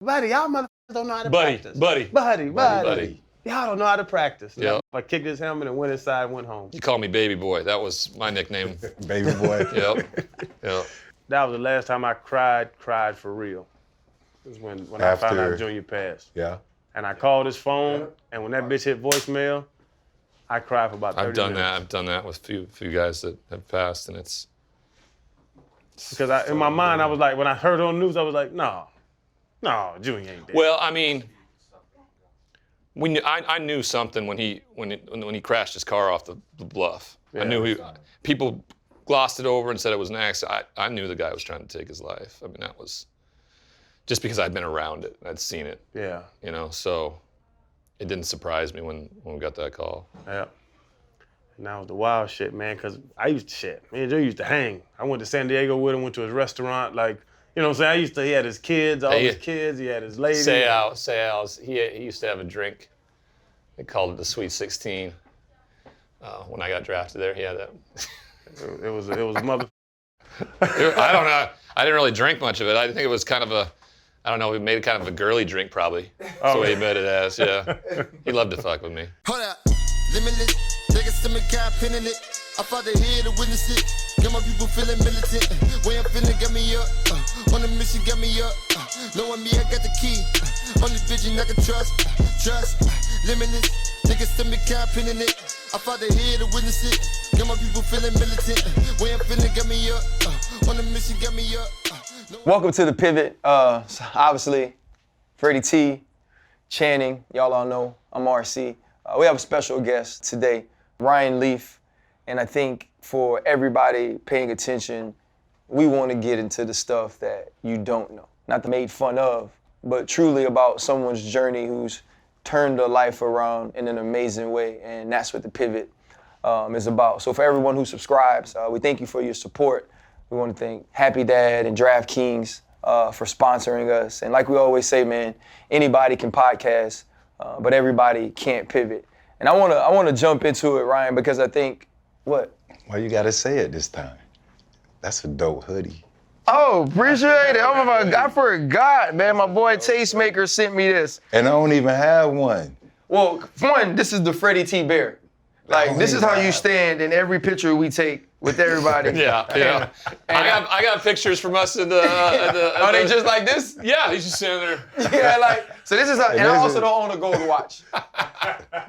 Buddy, y'all motherfuckers don't know how to practice. Buddy. Y'all don't know how to practice. Yep. I kicked his helmet and went inside and went home. You called me baby boy. That was my nickname. Baby boy. Yep. That was the last time I cried for real. It was when I found out Junior passed. Yeah. And I called his phone, and when that bitch hit voicemail, I cried for about 30 minutes. I've done that with a few guys that have passed, and it's because in my mind I was like, when I heard on the news, I was like, no, Junior ain't dead. Well, I mean, I knew something when he crashed his car off the bluff. Yeah. I knew people glossed it over and said it was an accident. I knew the guy was trying to take his life. I mean, that was just because I'd been around it, I'd seen it. Yeah. You know, so it didn't surprise me when we got that call. Yeah. And that was the wild shit, man, because me and Joe used to hang. I went to San Diego with him, went to his restaurant, like, you know what I'm saying? He had his kids, his kids, he had his lady. He used to have a drink. They called it the Sweet 16. When I got drafted there, he had that. It was mother. I don't know. I didn't really drink much of it. I think it was kind of we made it kind of a girly drink probably. That's the way he made it as, yeah. He loved to fuck with me. Hold up, limitless, niggas to me kind pinning it. I fought the head to witness it. Got my people feeling militant. Way I'm feeling got me up. On the mission got me up. Knowing me, I got the key. Only vision I can trust. Limitless, niggas to me kind pinning it. I fought the head to witness it. Got my people feeling militant. Way I'm feeling got me up. On the mission got me up. Welcome to The Pivot. Obviously, Freddie T, Channing, y'all all know, I'm RC. We have a special guest today, Ryan Leaf. And I think for everybody paying attention, we want to get into the stuff that you don't know. Not to make fun of, but truly about someone's journey who's turned their life around in an amazing way. And that's what The Pivot is about. So for everyone who subscribes, we thank you for your support. We want to thank Happy Dad and DraftKings for sponsoring us. And like we always say, man, anybody can podcast, but everybody can't pivot. And I want to jump into it, Ryan, because I think, what? Well, you got to say it this time. That's a dope hoodie. Oh, appreciate it. Oh my God, I forgot, man. My boy Tastemaker sent me this. And I don't even have one. Well, one, this is the Freddie T. Bear. Like, this is how you stand in every picture we take with everybody. Yeah. I got pictures from us in the. Are they just like this? Yeah, he's just sitting there. Yeah, like, so this is how, and I also don't own a gold watch.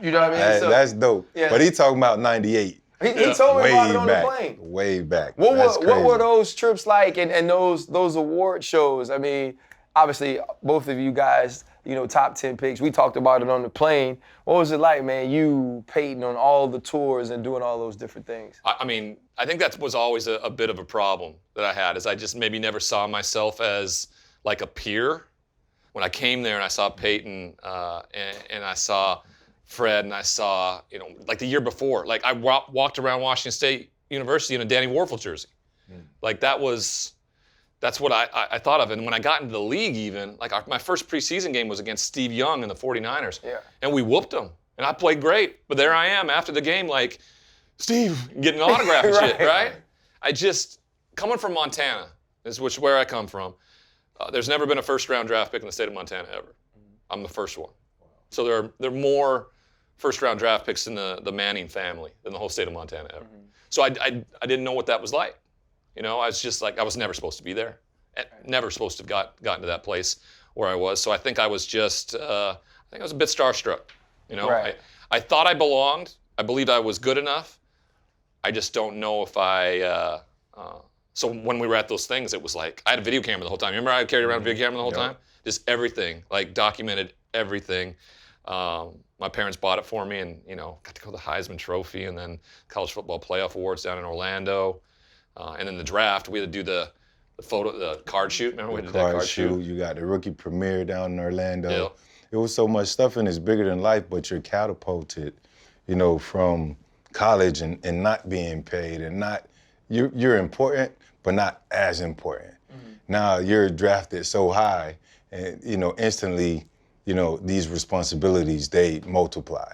You know what I mean? So, that's dope. Yeah. But he talking about 98. He told me about it on the plane. Way back. What were those trips like and those award shows? I mean, obviously, both of you guys, you know, top 10 picks. We talked about it on the plane. What was it like, man, you, Peyton, on all the tours and doing all those different things? I mean, I think that was always a bit of a problem that I had, is I just maybe never saw myself as like a peer. When I came there and I saw Peyton and I saw Fred and I saw, you know, like the year before, like I walked around Washington State University in a Danny Warfel jersey. Like that's what I thought of. And when I got into the league even, like my first preseason game was against Steve Young and the 49ers. Yeah. And we whooped them. And I played great. But there I am after the game like, Steve, getting an autograph and shit, right? I just, coming from Montana, is where I come from, there's never been a first-round draft pick in the state of Montana ever. I'm the first one. So there are more first-round draft picks in the Manning family than the whole state of Montana ever. So I didn't know what that was like. You know, I was just like, I was never supposed to be there. Never supposed to have gotten to that place where I was. So I think I was just, I think I was a bit starstruck. You know, right. I thought I belonged. I believed I was good enough. I just don't know if so when we were at those things, it was like, I had a video camera the whole time. Remember I carried around a video camera the whole time? Just everything, like documented everything. My parents bought it for me and, you know, got to go to the Heisman Trophy and then College Football Playoff Awards down in Orlando. And then the draft, we had to do the card shoot. Remember we did that card shoot? You got the rookie premiere down in Orlando. Yeah. It was so much stuff and it's bigger than life, but you're catapulted, you know, from college and not being paid and not, you're important, but not as important. Now you're drafted so high and, you know, instantly, you know, these responsibilities, they multiply.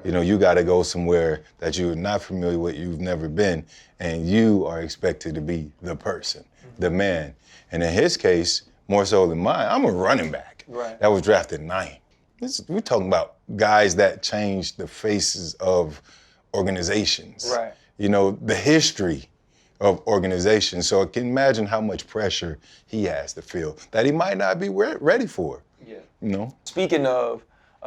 You know, you got to go somewhere that you're not familiar with, you've never been, and you are expected to be the person, the man. And in his case, more so than mine. I'm a running back Right. that was drafted 9th. We're talking about guys that changed the faces of organizations. Right. You know, the history of organizations. So I can imagine how much pressure he has to feel that he might not be ready for. Yeah. You know? Speaking of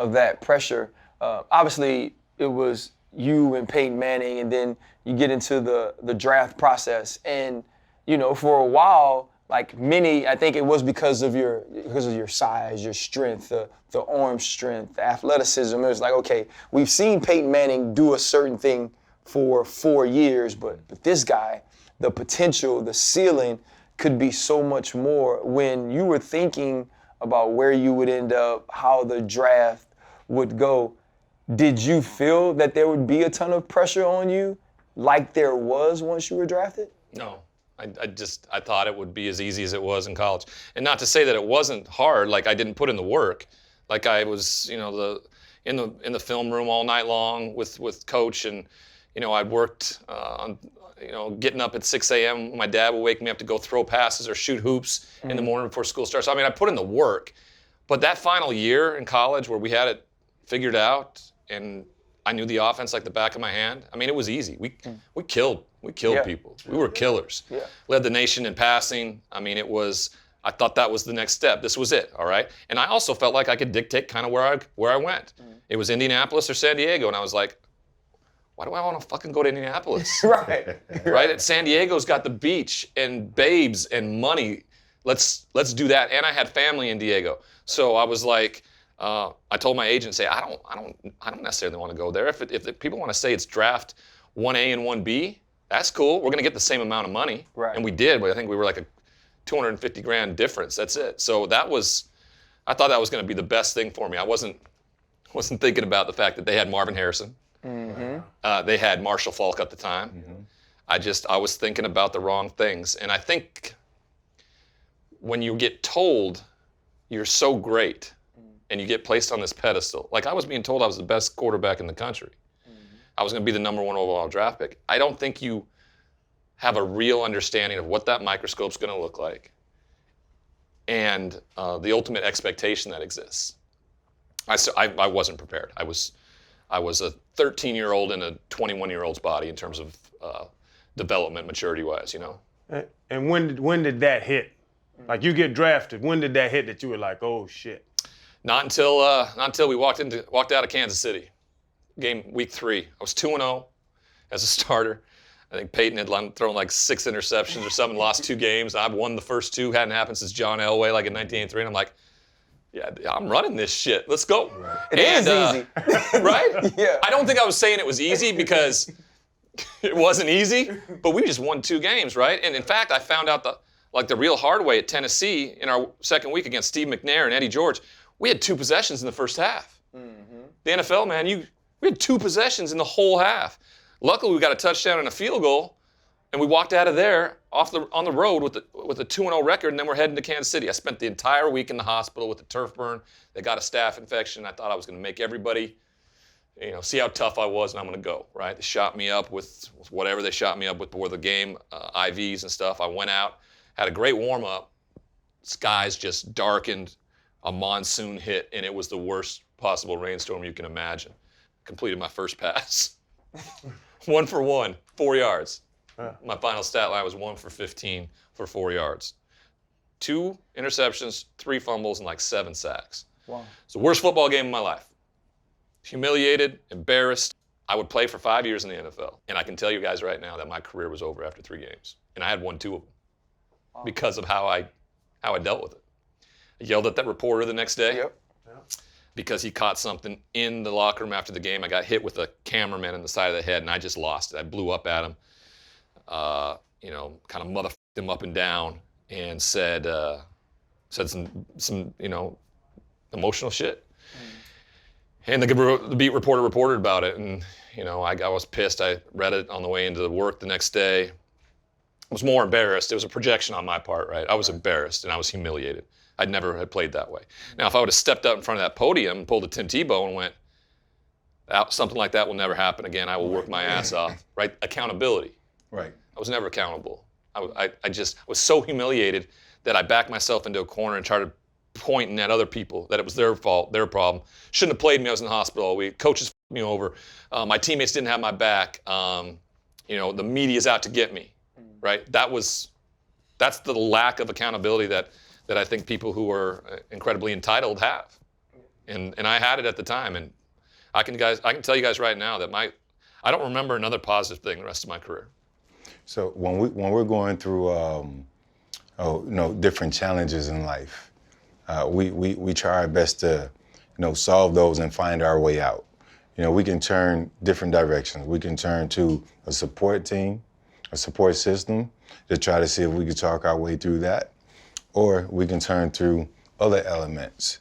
that pressure, obviously it was you and Peyton Manning, and then you get into the draft process. And, you know, for a while, like many, I think it was because of your size, your strength, the arm strength, the athleticism. It was like, okay, we've seen Peyton Manning do a certain thing for 4 years, but this guy, the potential, the ceiling could be so much more. When you were thinking about where you would end up, how the draft would go, did you feel that there would be a ton of pressure on you like there was once you were drafted? No. I thought it would be as easy as it was in college. And not to say that it wasn't hard, like I didn't put in the work. Like I was, you know, in the film room all night long with coach, and, you know, I'd worked on, you know, getting up at 6 a.m. My dad would wake me up to go throw passes or shoot hoops in the morning before school starts. I mean, I put in the work. But that final year in college where we had it figured out and I knew the offense like the back of my hand, I mean, it was easy. We killed people. We were killers. Yeah. Led the nation in passing. I mean, I thought that was the next step. This was it, all right? And I also felt like I could dictate kind of where I went. It was Indianapolis or San Diego, and I was like, why do I want to fucking go to Indianapolis? Right. Right? San Diego's got the beach and babes and money. Let's do that. And I had family in Diego. So I was like, I told my agent, say, I don't necessarily want to go there. If people want to say it's draft 1A and 1B, that's cool. We're going to get the same amount of money. Right. And we did, but I think we were like a $250,000 difference. That's it. So I thought that was going to be the best thing for me. I wasn't thinking about the fact that they had Marvin Harrison. Mm-hmm. They had Marshall Falk at the time. Mm-hmm. I was thinking about the wrong things. And I think when you get told you're so great and you get placed on this pedestal, like I was being told I was the best quarterback in the country. I was going to be the number 1 overall draft pick. I don't think you have a real understanding of what that microscope's going to look like and the ultimate expectation that exists. I wasn't prepared. I was a 13-year-old in a 21-year-old's body in terms of development, maturity-wise, you know. And when did that hit? Like you get drafted, when did that hit that you were like, oh shit? Not until we walked out of Kansas City. Game week 3. I was 2-0 as a starter. I think Peyton had thrown like 6 interceptions or something, lost 2 games. I've won the first 2. Hadn't happened since John Elway, like in 1983. And I'm like, yeah, I'm running this shit. Let's go. Right. It is easy. Right? Yeah. I don't think I was saying it was easy because it wasn't easy, but we just won 2 games, right? And in fact, I found out the real hard way at Tennessee in our second week against Steve McNair and Eddie George. We had 2 possessions in the first half. Mm-hmm. The NFL, man, we had 2 possessions in the whole half. Luckily, we got a touchdown and a field goal, and we walked out of there on the road with a 2-0 record, and then we're heading to Kansas City. I spent the entire week in the hospital with a turf burn. They got a staph infection. I thought I was going to make everybody, you know, see how tough I was, and I'm going to go, right? They shot me up with whatever they shot me up with before the game, IVs and stuff. I went out, had a great warm-up. Skies just darkened, a monsoon hit, and it was the worst possible rainstorm you can imagine. Completed my first pass. 1 for 1, 4 yards. My final stat line was 1 for 15 for 4 yards. 2 interceptions, 3 fumbles, and like 7 sacks. Wow. It's the worst football game of my life. Humiliated, embarrassed. I would play for 5 years in the NFL. And I can tell you guys right now that my career was over after 3 games. And I had won 2 of them. Wow. Because of how I dealt with it. I yelled at that reporter the next day. Yep. Because he caught something in the locker room after the game. I got hit with a cameraman in the side of the head, and I just lost it. I blew up at him, you know, kind of motherfucked him up and down, and said some you know, emotional shit. And the beat reporter reported about it, and you know, I was pissed. I read it on the way into work the next day. I was more embarrassed. It was a projection on my part, right? I was embarrassed, and I was humiliated. I'd never had played that way. Now, if I would have stepped up in front of that podium and pulled a Tim Tebow and went, something like that will never happen again. I will work my ass off, right? Accountability. Right. I was never accountable. I was so humiliated that I backed myself into a corner and started pointing at other people that it was their fault, their problem. Shouldn't have played me. I was in the hospital all week. Coaches f***ed me over. My teammates didn't have my back. The media's out to get me, right? That's the lack of accountability that I think people who are incredibly entitled have. And I had it at the time. And I can tell you guys right now that I don't remember another positive thing the rest of my career. So when we're going through different challenges in life, we try our best to solve those and find our way out. We can turn different directions. We can turn to a support team, a support system to try to see if we can talk our way through that, or we can turn to other elements,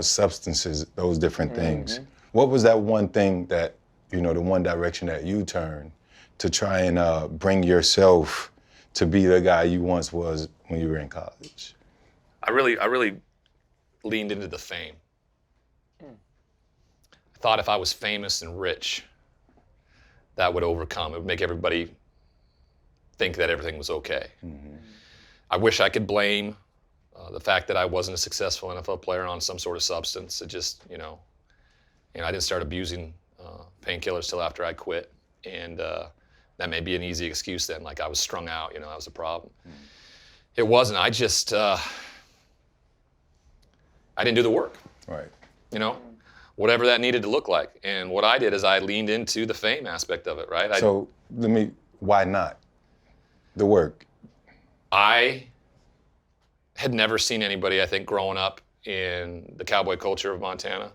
substances, those different things. What was that one thing that the one direction that you turned to try and bring yourself to be the guy you once was when you were in college? I really leaned into the fame. I thought if I was famous and rich, that would overcome. It would make everybody think that everything was okay. I wish I could blame the fact that I wasn't a successful NFL player on some sort of substance. It just, I didn't start abusing painkillers till after I quit. And that may be an easy excuse then, like I was strung out, that was a problem. It wasn't. I just, I didn't do the work. Right. Whatever that needed to look like. And what I did is I leaned into the fame aspect of it, right? So why not? The work. I had never seen anybody, I think, growing up in the cowboy culture of Montana,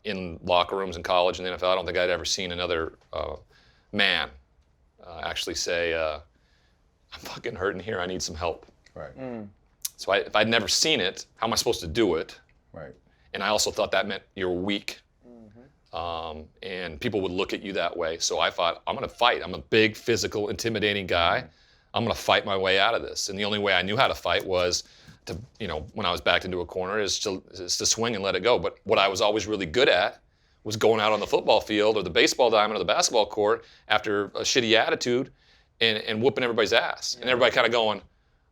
in locker rooms in college and the NFL. I don't think I'd ever seen another man actually say, I'm fucking hurting here, I need some help. Right. So if I'd never seen it, how am I supposed to do it? Right. And I also thought that meant you're weak. And people would look at you that way. So I thought, I'm going to fight. I'm a big, physical, intimidating guy. I'm going to fight my way out of this. And the only way I knew how to fight was to, when I was backed into a corner, is to swing and let it go. But what I was always really good at was going out on the football field or the baseball diamond or the basketball court after a shitty attitude and whooping everybody's ass. And everybody kind of going,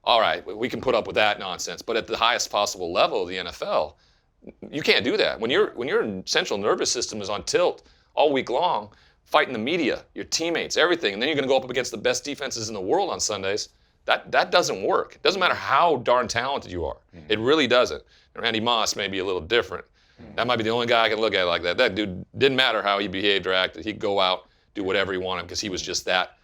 all right, we can put up with that nonsense. But at the highest possible level of the NFL, you can't do that. When your central nervous system is on tilt all week long, fighting the media, your teammates, everything, and then you're going to go up against the best defenses in the world on Sundays, that doesn't work. It doesn't matter how darn talented you are. It really doesn't. And Randy Moss may be a little different. That might be the only guy I can look at like that. That dude didn't matter how he behaved or acted. He'd go out, do whatever he wanted because he was just that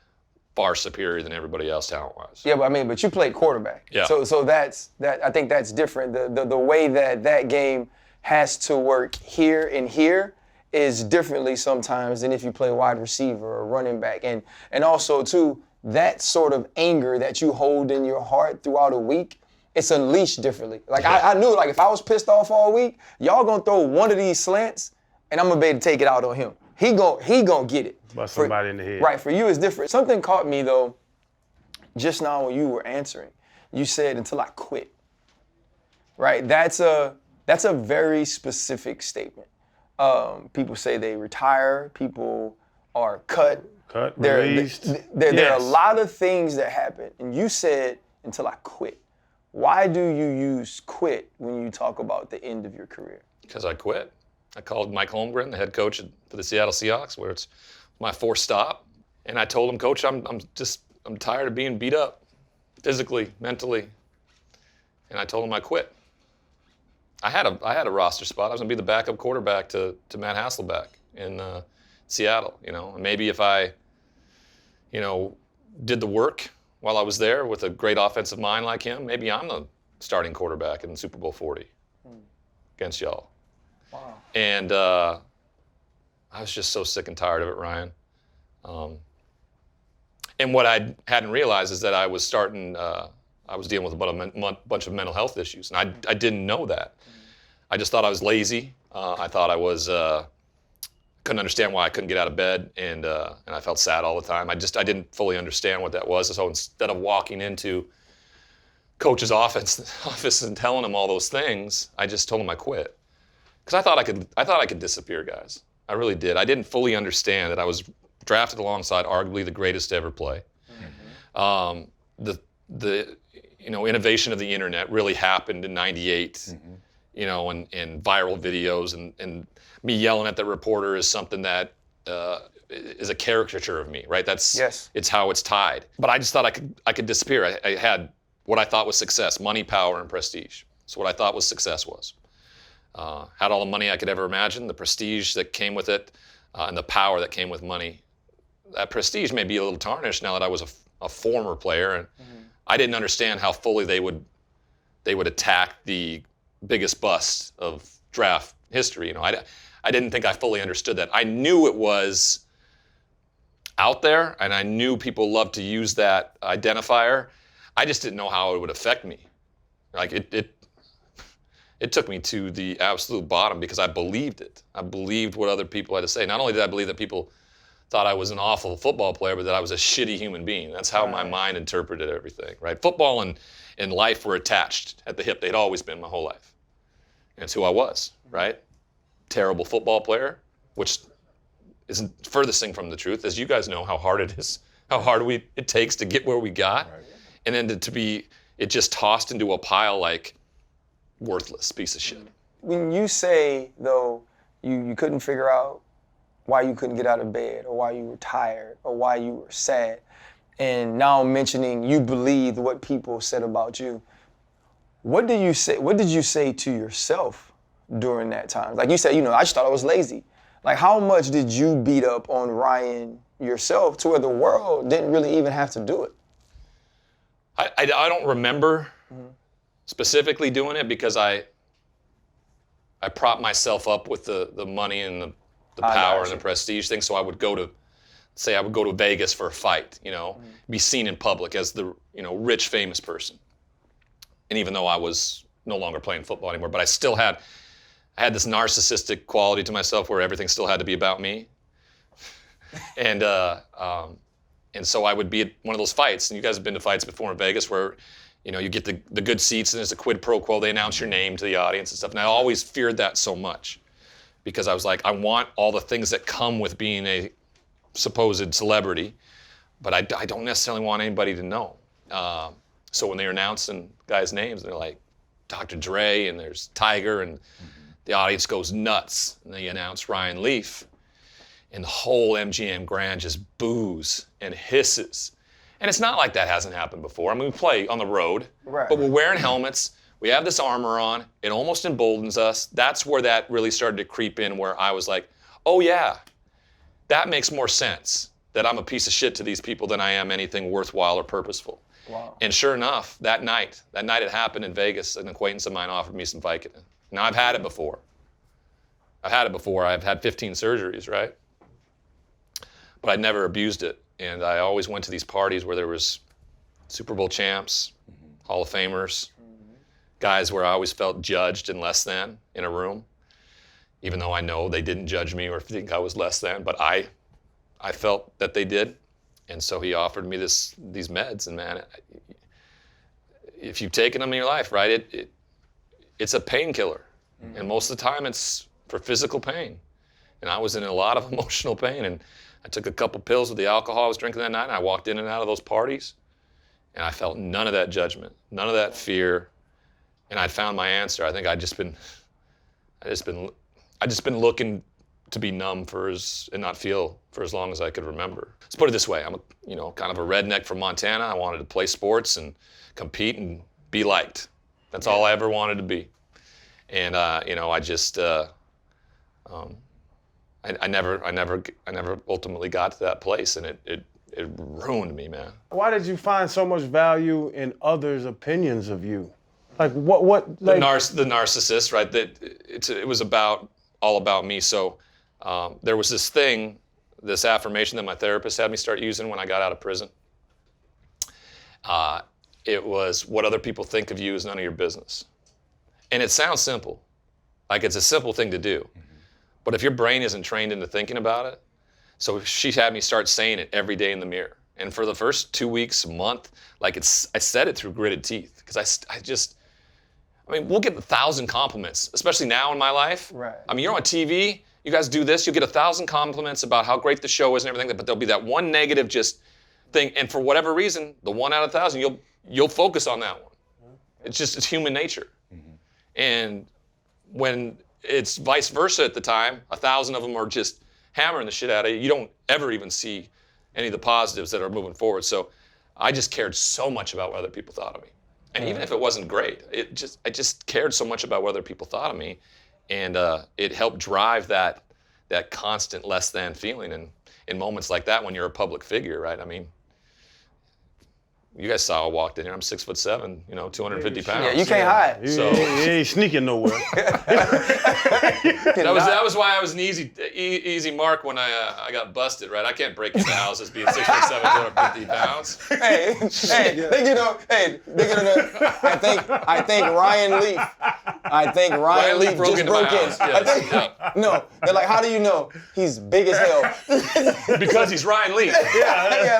far superior than everybody else talent-wise. Yeah, but you played quarterback. Yeah. So that's I think that's different. The way that game has to work here and here is differently sometimes than if you play wide receiver or running back. And also too, that sort of anger that you hold in your heart throughout a week, it's unleashed differently. Like I knew, like if I was pissed off all week, y'all gonna throw one of these slants and I'm gonna be able to take it out on him. He gon' get it. Bust somebody in the head. Right, for you it's different. Something caught me though, just now when you were answering. You said until I quit. Right, that's a very specific statement. People say they retire, people are cut. Released. There are a lot of things that happen. And you said until I quit. Why do you use quit when you talk about the end of your career? Because I quit. I called Mike Holmgren, the head coach for the Seattle Seahawks, where it's my fourth stop, and I told him, Coach, I'm tired of being beat up, physically, mentally, and I told him I quit. I had a roster spot. I was gonna be the backup quarterback to Matt Hasselbeck in Seattle, and maybe if I, did the work while I was there with a great offensive mind like him, maybe I'm the starting quarterback in Super Bowl 40 against y'all. Wow. And I was just so sick and tired of it, Ryan. And what I hadn't realized is that I was dealing with a bunch of mental health issues, and I didn't know that. I just thought I was lazy. I thought I was couldn't understand why I couldn't get out of bed, and I felt sad all the time. I didn't fully understand what that was. So instead of walking into coach's office and telling him all those things, I just told him I quit. Because I thought I could disappear, guys. I really did. I didn't fully understand that I was drafted alongside arguably the greatest to ever play. innovation of the internet really happened in '98, and viral videos and me yelling at the reporter is something that is a caricature of me, right? It's how it's tied. But I just thought I could disappear. I had what I thought was success: money, power, and prestige. So what I thought was success was. Had all the money I could ever imagine, the prestige that came with it, and the power that came with money. That prestige may be a little tarnished now that I was a former player, and I didn't understand how fully they would attack the biggest bust of draft history. I didn't think I fully understood that. I knew it was out there, and I knew people loved to use that identifier. I just didn't know how it would affect me. Like it took me to the absolute bottom because I believed it. I believed what other people had to say. Not only did I believe that people thought I was an awful football player, but that I was a shitty human being. That's how my mind interpreted everything, right? Football and life were attached at the hip. They'd always been my whole life. And it's who I was, right? Terrible football player, which isn't furthest thing from the truth. As you guys know how hard it is, how hard it takes to get where we got. Right. And then to be it just tossed into a pile like worthless piece of shit. When you say, though, you couldn't figure out why you couldn't get out of bed or why you were tired or why you were sad, and now mentioning you believed what people said about you, what did you say to yourself during that time? Like you said, I just thought I was lazy. Like, how much did you beat up on Ryan yourself to where the world didn't really even have to do it? I don't remember specifically doing it because I propped myself up with the money and the power and the prestige thing. So I would go to Vegas for a fight, be seen in public as the rich famous person. And even though I was no longer playing football anymore, but I had this narcissistic quality to myself where everything still had to be about me. And so I would be at one of those fights, and you guys have been to fights before in Vegas where, you get the good seats and there's a quid pro quo. They announce your name to the audience and stuff. And I always feared that so much because I was like, I want all the things that come with being a supposed celebrity, but I don't necessarily want anybody to know. So when they're announcing guys' names, they're like Dr. Dre and there's Tiger, and the audience goes nuts. And they announce Ryan Leaf, and the whole MGM Grand just boos and hisses. And it's not like that hasn't happened before. I mean, we play on the road, but we're wearing helmets. We have this armor on. It almost emboldens us. That's where that really started to creep in, where I was like, oh yeah, that makes more sense, that I'm a piece of shit to these people than I am anything worthwhile or purposeful. Wow. And sure enough, that night it happened in Vegas, an acquaintance of mine offered me some Vicodin. Now, I've had it before. I've had 15 surgeries, right? But I'd never abused it. And I always went to these parties where there was Super Bowl champs, Hall of Famers, guys where I always felt judged and less than in a room, even though I know they didn't judge me or think I was less than, but I felt that they did. And so he offered me these meds, and man, if you've taken them in your life, right, it's a painkiller. And most of the time it's for physical pain. And I was in a lot of emotional pain, and I took a couple pills with the alcohol I was drinking that night, and I walked in and out of those parties, and I felt none of that judgment, none of that fear, and I'd found my answer. I think I'd just been looking to be numb and not feel for as long as I could remember. Let's put it this way: I'm kind of a redneck from Montana. I wanted to play sports and compete and be liked. That's all I ever wanted to be, and I just. I never ultimately got to that place, and it ruined me, man. Why did you find so much value in others' opinions of you? Like what? Like... The narcissist, right? That it was all about me. So there was this affirmation that my therapist had me start using when I got out of prison. It was, what other people think of you is none of your business. And it sounds simple, like it's a simple thing to do. But if your brain isn't trained into thinking about it, so she had me start saying it every day in the mirror. And for the first 2 weeks, a month, I said it through gritted teeth. Because we'll get 1,000 compliments, especially now in my life. Right. I mean, you're on TV, you guys do this, you'll get 1,000 compliments about how great the show is and everything, but there'll be that one negative thing. And for whatever reason, the 1 out of 1,000, you'll focus on that one. It's human nature. And when it's vice versa at the time, 1,000 of them are just hammering the shit out of you. You don't ever even see any of the positives that are moving forward. So I just cared so much about what other people thought of me. And even if it wasn't great, I just cared so much about what other people thought of me. And it helped drive that constant less than feeling. And in moments like that, when you're a public figure, right? I mean, you guys saw I walked in here. I'm 6'7", 250 pounds. Yeah, you can't hide. So you ain't sneaking nowhere. That was why I was an easy mark when I got busted, right? I can't break into houses being 6'7", 250 pounds. Hey, I think Ryan Leaf. Ryan Leaf broke just into broke my in. house. Yes. No, they're like, how do you know? He's big as hell. Because he's Ryan Leaf. Yeah,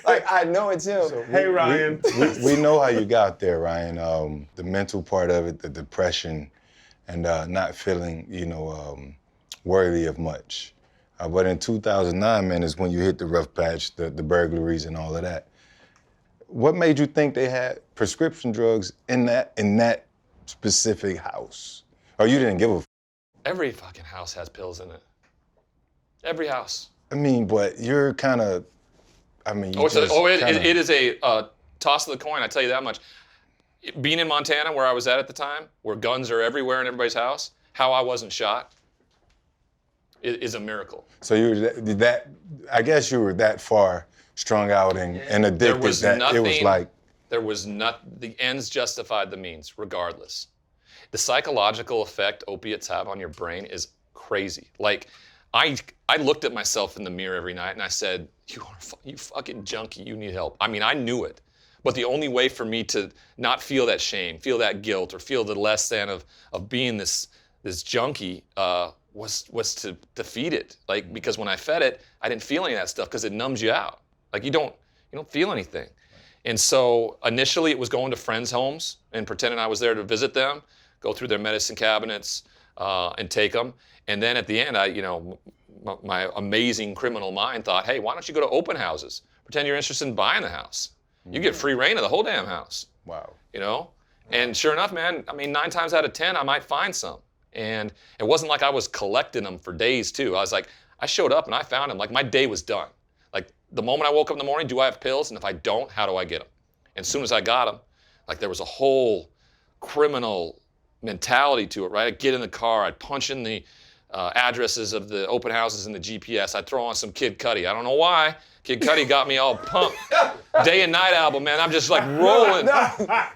like I know it's him. So, hey, Ryan. We know how you got there, Ryan. The mental part of it, the depression, and not feeling, worthy of much. But in 2009, man, is when you hit the rough patch, the burglaries and all of that. What made you think they had prescription drugs in that specific house? Or you didn't give a Every fucking house has pills in it. Every house. I mean, but you're kind of, it is a toss of the coin, I tell you that much. Being in Montana, where I was at the time, where guns are everywhere in everybody's house, how I wasn't shot is a miracle. So I guess you were that far strung out and addicted it was like. The ends justified the means, regardless. The psychological effect opiates have on your brain is crazy. Like, I looked at myself in the mirror every night and I said, you fucking junkie, you need help. I mean, I knew it. But the only way for me to not feel that shame, feel that guilt, or feel the less than of being this junkie was to defeat it. Like, because when I fed it, I didn't feel any of that stuff because it numbs you out. Like, you don't feel anything. And so initially it was going to friends' homes and pretending I was there to visit them, go through their medicine cabinets and take them. And then at the end, my amazing criminal mind thought, hey, why don't you go to open houses? Pretend you're interested in buying the house. You get free reign of the whole damn house. Wow. And sure enough, man, 9 times out of 10, I might find some. And it wasn't like I was collecting them for days too. I was like, I showed up and I found them. Like, my day was done. Like, the moment I woke up in the morning, do I have pills? And if I don't, how do I get them? And as soon as I got them, like, there was a whole criminal mentality to it, right? I'd get in the car, I'd punch in the addresses of the open houses in the GPS. I'd throw on some Kid Cudi. I don't know why. Kid Cudi got me all pumped. Day and Night album, man. I'm just like rolling. No,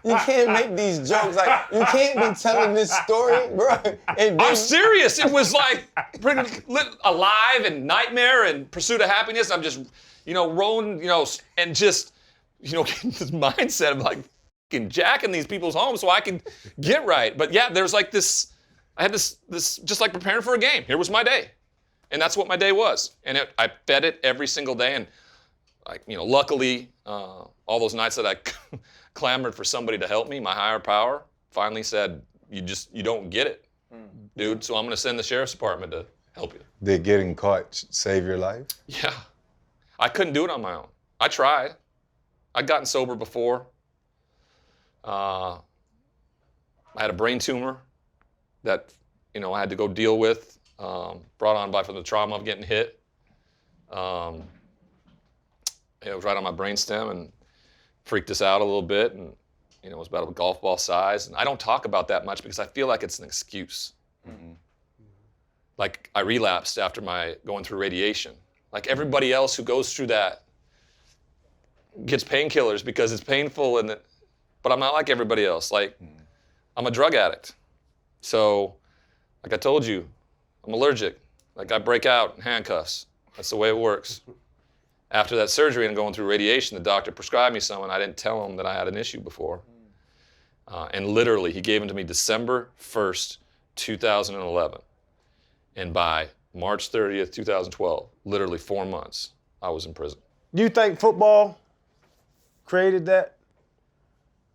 you can't make these jokes. Like, you can't be telling this story, bro. I'm serious. It was like Alive and Nightmare and Pursuit of Happiness. I'm just, rolling, and just, getting this mindset of like fucking jacking these people's homes so I can get right. But yeah, there's like this. I had this just like preparing for a game. Here was my day. And that's what my day was. And I fed it every single day. And luckily, all those nights that I clamored for somebody to help me, my higher power finally said, you don't get it, dude. So I'm going to send the sheriff's department to help you. Did getting caught save your life? Yeah. I couldn't do it on my own. I tried. I'd gotten sober before. I had a brain tumor that, I had to go deal with, brought on from the trauma of getting hit. It was right on my brainstem and freaked us out a little bit. And, it was about a golf ball size. And I don't talk about that much because I feel like it's an excuse. Mm-hmm. Like, I relapsed after going through radiation. Like everybody else who goes through that gets painkillers because it's painful. But I'm not like everybody else. Like, I'm a drug addict. So, like I told you, I'm allergic. Like, I break out in handcuffs. That's the way it works. After that surgery and going through radiation, the doctor prescribed me some, and I didn't tell him that I had an issue before. And literally, he gave them to me December 1st, 2011. And by March 30th, 2012, literally 4 months, I was in prison. Do you think football created that?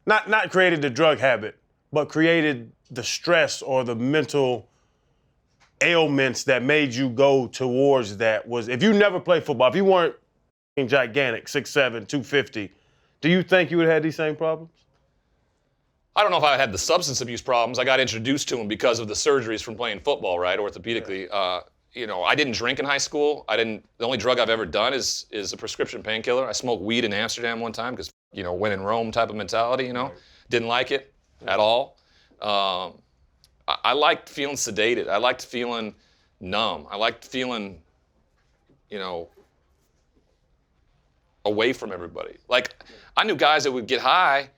Not created the drug habit, but created the stress or the mental ailments that made you go towards that? Was, if you never played football, if you weren't gigantic, 6'7", 250, do you think you would have had these same problems? I don't know if I had the substance abuse problems. I got introduced to them because of the surgeries from playing football, right, orthopedically. I didn't drink in high school. The only drug I've ever done is a prescription painkiller. I smoked weed in Amsterdam one time because, when in Rome type of mentality, Didn't like it at all. I liked feeling sedated. I liked feeling numb. I liked feeling, away from everybody. Like, I knew guys that would get high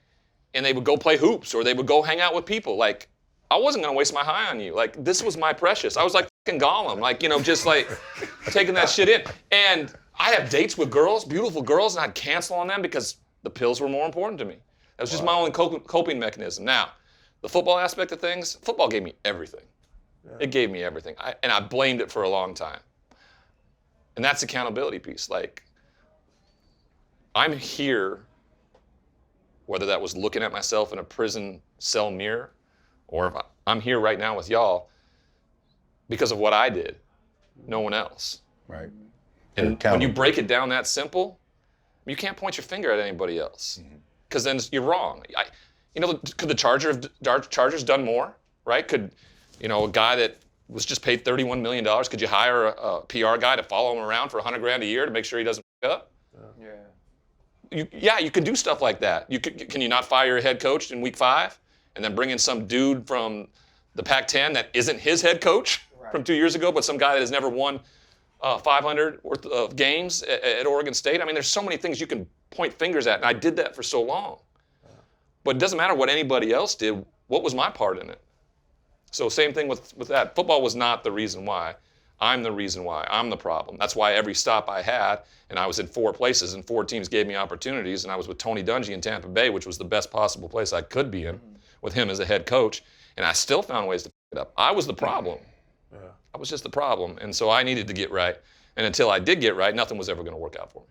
and they would go play hoops or they would go hang out with people. Like, I wasn't gonna waste my high on you. Like, this was my precious. I was like fucking Gollum, like, just like taking that shit in. And I have dates with girls, beautiful girls, and I'd cancel on them because the pills were more important to me. That was just my only coping mechanism. Now, the football aspect of things, football gave me everything. Yeah. It gave me everything. And I blamed it for a long time. And that's the accountability piece. Like, I'm here, whether that was looking at myself in a prison cell mirror, or if I'm here right now with y'all because of what I did, no one else. Right. And when you break it down that simple, you can't point your finger at anybody else, because then you're wrong. Could the Chargers done more, right? Could, a guy that was just paid $31 million, could you hire a PR guy to follow him around for $100,000 a year to make sure he doesn't f up? You can do stuff like that. Can you not fire your head coach in week 5 and then bring in some dude from the Pac-10 that isn't his head coach from 2 years ago, but some guy that has never won 500 worth of games at Oregon State? I mean, there's so many things you can point fingers at, and I did that for so long. But it doesn't matter what anybody else did. What was my part in it? So same thing with that. Football was not the reason why. I'm the reason why. I'm the problem. That's why every stop I had, and I was in 4 places, and 4 teams gave me opportunities, and I was with Tony Dungy in Tampa Bay, which was the best possible place I could be in, with him as a head coach, and I still found ways to f it up. I was the problem. Yeah. I was just the problem, and so I needed to get right. And until I did get right, nothing was ever going to work out for me.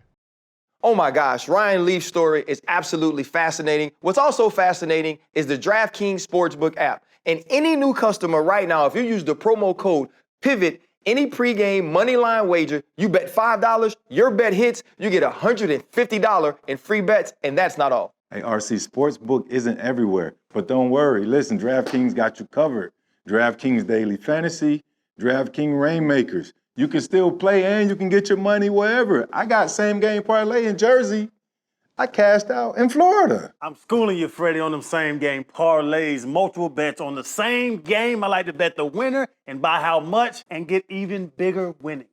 Oh my gosh, Ryan Leaf's story is absolutely fascinating. What's also fascinating is the DraftKings Sportsbook app. And any new customer right now, if you use the promo code PIVOT, any pregame moneyline wager, you bet $5, your bet hits, you get $150 in free bets, and that's not all. Hey, RC, Sportsbook isn't everywhere, but don't worry. Listen, DraftKings got you covered. DraftKings Daily Fantasy, DraftKings Rainmakers. You can still play and you can get your money wherever. I got same game parlay in Jersey. I cashed out in Florida. I'm schooling you, Freddie, on them same game parlays, multiple bets on the same game. I like to bet the winner and by how much and get even bigger winnings.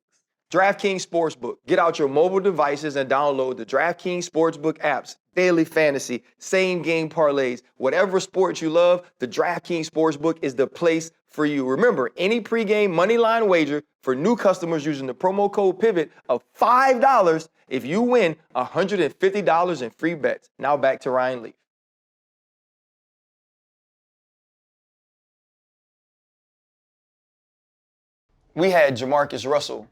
DraftKings Sportsbook. Get out your mobile devices and download the DraftKings Sportsbook apps. Daily fantasy, same game parlays, whatever sport you love, the DraftKings Sportsbook is the place for you. Remember, any pregame moneyline wager for new customers using the promo code PIVOT of $5, if you win $150 in free bets. Now back to Ryan Leaf. We had Jamarcus Russell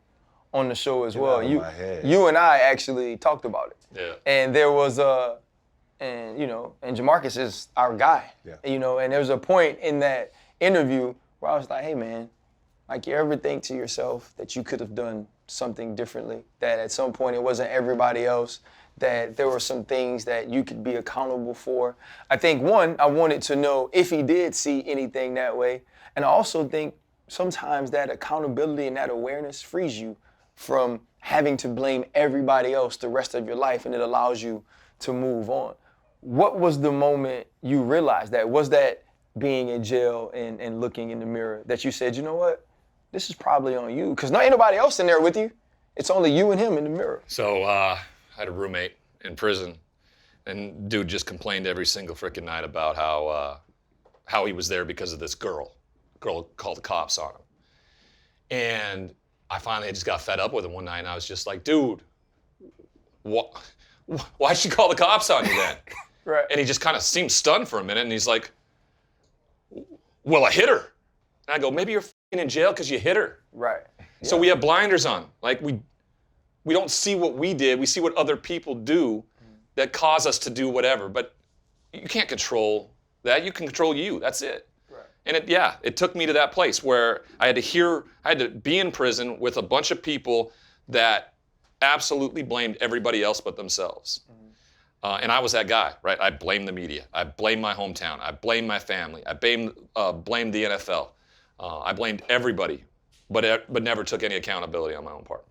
on the show as well. You and I actually talked about it. Yeah. And there was and Jamarcus is our guy. Yeah. And there was a point in that interview where I was like, hey man, like, you ever think to yourself that you could have done something differently? That at some point it wasn't everybody else, that there were some things that you could be accountable for? I think, one, I wanted to know if he did see anything that way. And I also think sometimes that accountability and that awareness frees you from having to blame everybody else the rest of your life, and it allows you to move on. What was the moment you realized that? Was that being in jail and looking in the mirror that you said, you know what, this is probably on you? Because ain't nobody else in there with you. It's only you and him in the mirror. So I had a roommate in prison, and dude just complained every single freaking night about how he was there because of this girl. Girl called the cops on him. And I finally just got fed up with him one night, and I was just like, dude, why'd she call the cops on you then? Right. And he just kind of seemed stunned for a minute, and he's like, well, I hit her. And I go, maybe you're f***ing in jail because you hit her. Right. So we have blinders on. Like, we don't see what we did. We see what other people do that cause us to do whatever. But you can't control that. You can control you. That's it. Right. And it took me to that place where I had to be in prison with a bunch of people that absolutely blamed everybody else but themselves. And I was that guy, right? I blamed the media. I blamed my hometown. I blamed my family. I blamed the NFL. I blamed everybody, but never took any accountability on my own part.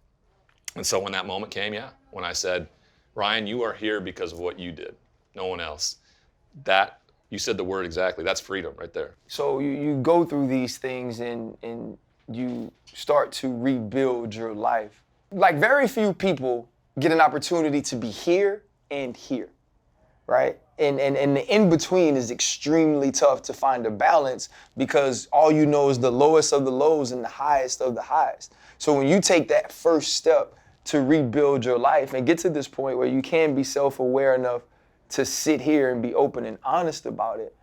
And so when that moment came, when I said, Ryan, you are here because of what you did, no one else. That, you said the word exactly, that's freedom right there. So you go through these things and you start to rebuild your life. Like very few people get an opportunity to be here and here, right? And the in-between is extremely tough to find a balance because all you know is the lowest of the lows and the highest of the highs. So when you take that first step to rebuild your life and get to this point where you can be self-aware enough to sit here and be open and honest about it,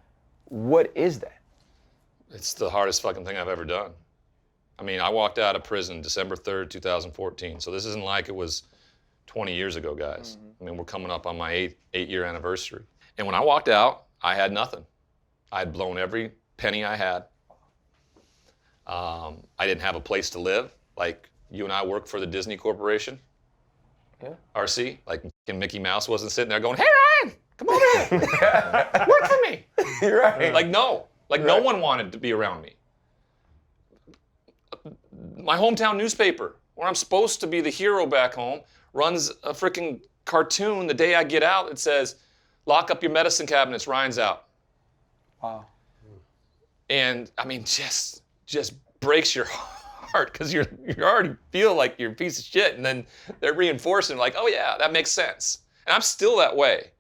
what is that? It's the hardest fucking thing I've ever done. I mean, I walked out of prison December 3rd, 2014. So this isn't like it was 20 years ago, guys. I mean, we're coming up on my eight-year anniversary. And when I walked out, I had nothing. I had blown every penny I had. I didn't have a place to live. Like, you and I work for the Disney Corporation. Yeah. RC. Like, Mickey Mouse wasn't sitting there going, hey, Ryan, come over here. Work for me. You're right. Like, no. Like, no one wanted to be around me. My hometown newspaper, where I'm supposed to be the hero back home, runs a freaking cartoon the day I get out that says, lock up your medicine cabinets, Ryan's out. Wow. And, I mean, just breaks your heart because you already feel like you're a piece of shit, and then they're reinforcing like, oh yeah, that makes sense. And I'm still that way.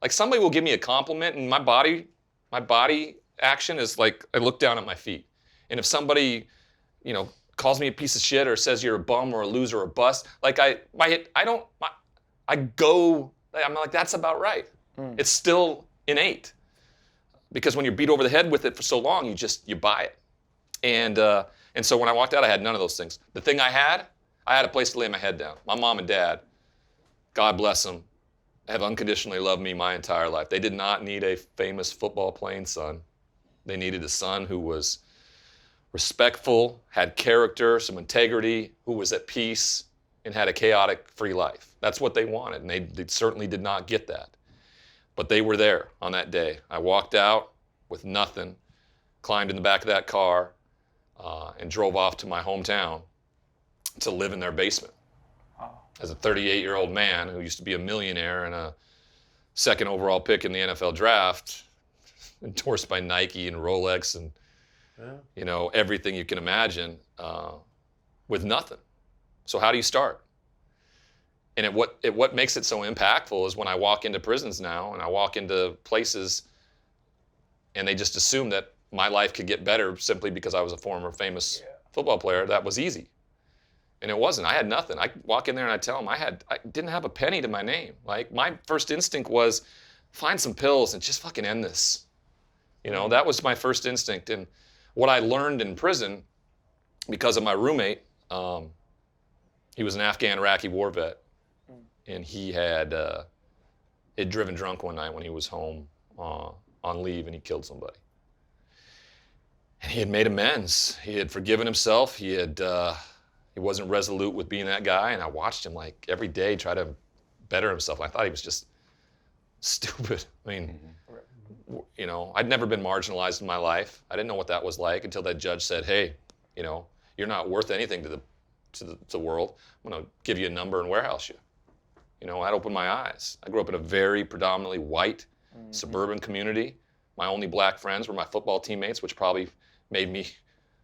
Like somebody will give me a compliment and my body action is like, I look down at my feet. And if somebody, calls me a piece of shit or says you're a bum or a loser or a bust, like I'm like, that's about right. It's still innate. Because when you're beat over the head with it for so long, you buy it. And so when I walked out, I had none of those things. The thing I had a place to lay my head down. My mom and dad, God bless them, have unconditionally loved me my entire life. They did not need a famous football playing son. They needed a son who was respectful, had character, some integrity, who was at peace, and had a chaotic, free life. That's what they wanted, and they certainly did not get that. But they were there on that day. I walked out with nothing, climbed in the back of that car, and drove off to my hometown to live in their basement. Wow. As a 38-year-old man who used to be a millionaire and a second overall pick in the NFL draft, endorsed by Nike and Rolex and everything you can imagine, with nothing. So how do you start? And what makes it so impactful is when I walk into prisons now and I walk into places and they just assume that my life could get better simply because I was a former famous football player. That was easy. And it wasn't. I had nothing. I walk in there and I tell them I didn't have a penny to my name. Like my first instinct was find some pills and just fucking end this. That was my first instinct. And what I learned in prison because of my roommate, he was an Afghan Iraqi war vet. And he had driven drunk one night when he was home on leave and he killed somebody. And he had made amends. He had forgiven himself. He wasn't resolute with being that guy. And I watched him like every day try to better himself. I thought he was just stupid. I mean, I'd never been marginalized in my life. I didn't know what that was like until that judge said, hey, you're not worth anything to the world. I'm going to give you a number and warehouse you. That opened my eyes. I grew up in a very predominantly white suburban community. My only black friends were my football teammates, which probably made me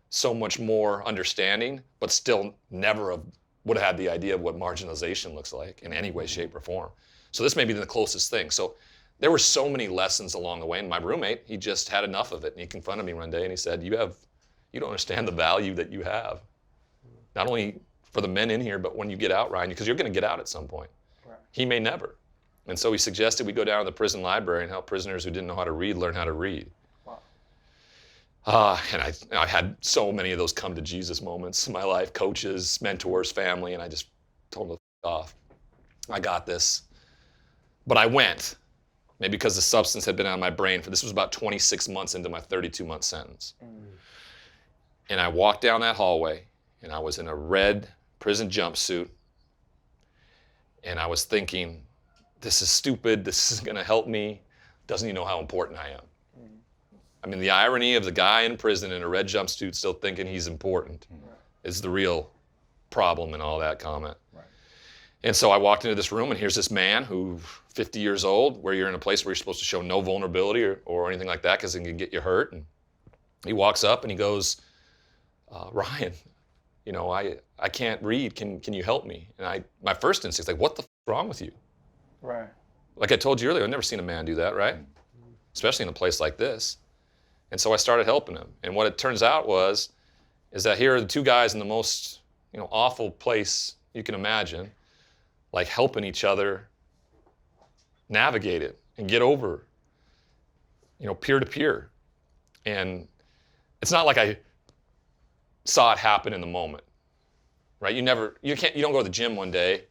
so much more understanding, but still never would have had the idea of what marginalization looks like in any way, shape, or form. So this may be the closest thing. So there were so many lessons along the way. And my roommate, he just had enough of it. And he confronted me one day and he said, you don't understand the value that you have. Not only for the men in here, but when you get out, Ryan, because you're going to get out at some point. Right. He may never. And so he suggested we go down to the prison library and help prisoners who didn't know how to read learn how to read. Wow. And I had so many of those come to Jesus moments in my life, coaches, mentors, family, and I just told them to off. I got this. But I went, maybe because the substance had been on my brain this was about 26 months into my 32-month sentence. And I walked down that hallway and I was in a red prison jumpsuit and I was thinking, this is stupid, this isn't gonna help me. Doesn't he know how important I am? I mean, the irony of the guy in prison in a red jumpsuit still thinking he's important is the real problem in all that comment. Right. And so I walked into this room, and here's this man who, 50 years old, where you're in a place where you're supposed to show no vulnerability or anything like that because it can get you hurt. And he walks up and he goes, Ryan, you know, I can't read. Can you help me? And my first instinct is like, what the f*** is wrong with you? Right. Like I told you earlier, I've never seen a man do that, right? Especially in a place like this. And so I started helping him. And what it turns out is that here are the two guys in the most, you know, awful place you can imagine, like helping each other navigate it and get over, you know, peer to peer. And it's not like I saw it happen in the moment, right? You don't go to the gym one day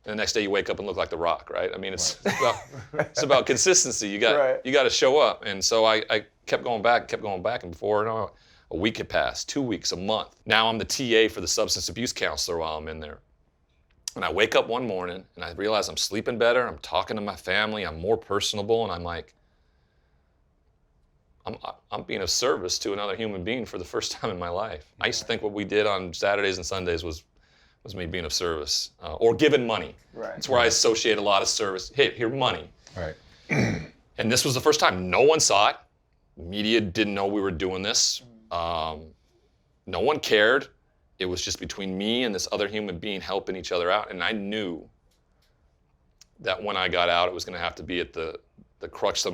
and the next day you wake up and look like The Rock, right? I mean, it's about consistency. You got to show up. And so I kept going back, and before a week had passed, 2 weeks, a month. Now I'm the TA for the substance abuse counselor while I'm in there. And I wake up one morning and I realize I'm sleeping better, I'm talking to my family, I'm more personable, and I'm like, I'm being of service to another human being for the first time in my life. I used to think what we did on Saturdays and Sundays was me being of service, or giving money. Right. It's where I associate a lot of service. Hey, here, money. Right. And this was the first time. No one saw it. Media didn't know we were doing this. No one cared. It was just between me and this other human being helping each other out. And I knew that when I got out, it was going to have to be at the crux of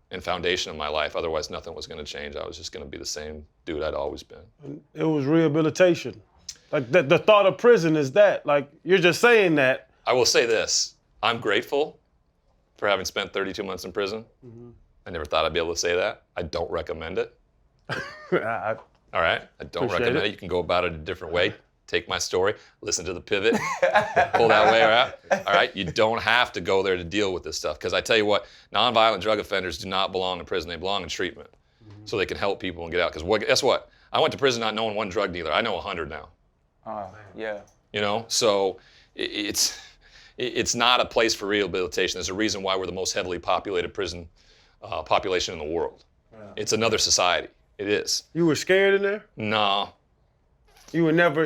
and foundation of my life. Otherwise, nothing was going to change. I was just going to be the same dude I'd always been. It was rehabilitation. Like the thought of prison is that. Like, you're just saying that. I will say this. I'm grateful for having spent 32 months in prison. Mm-hmm. I never thought I'd be able to say that. I don't recommend it. All right? I don't recommend it. You can go about it a different way. Take my story, listen to the pivot, pull that way, all right? You don't have to go there to deal with this stuff. Because I tell you what, nonviolent drug offenders do not belong in prison. They belong in treatment. Mm-hmm. So they can help people and get out. Because guess what? I went to prison not knowing one drug dealer. I know 100 now. Yeah. You know, so it's not a place for rehabilitation. There's a reason why we're the most heavily populated prison population in the world. Yeah. It's another society. It is. You were scared in there? No. You were never,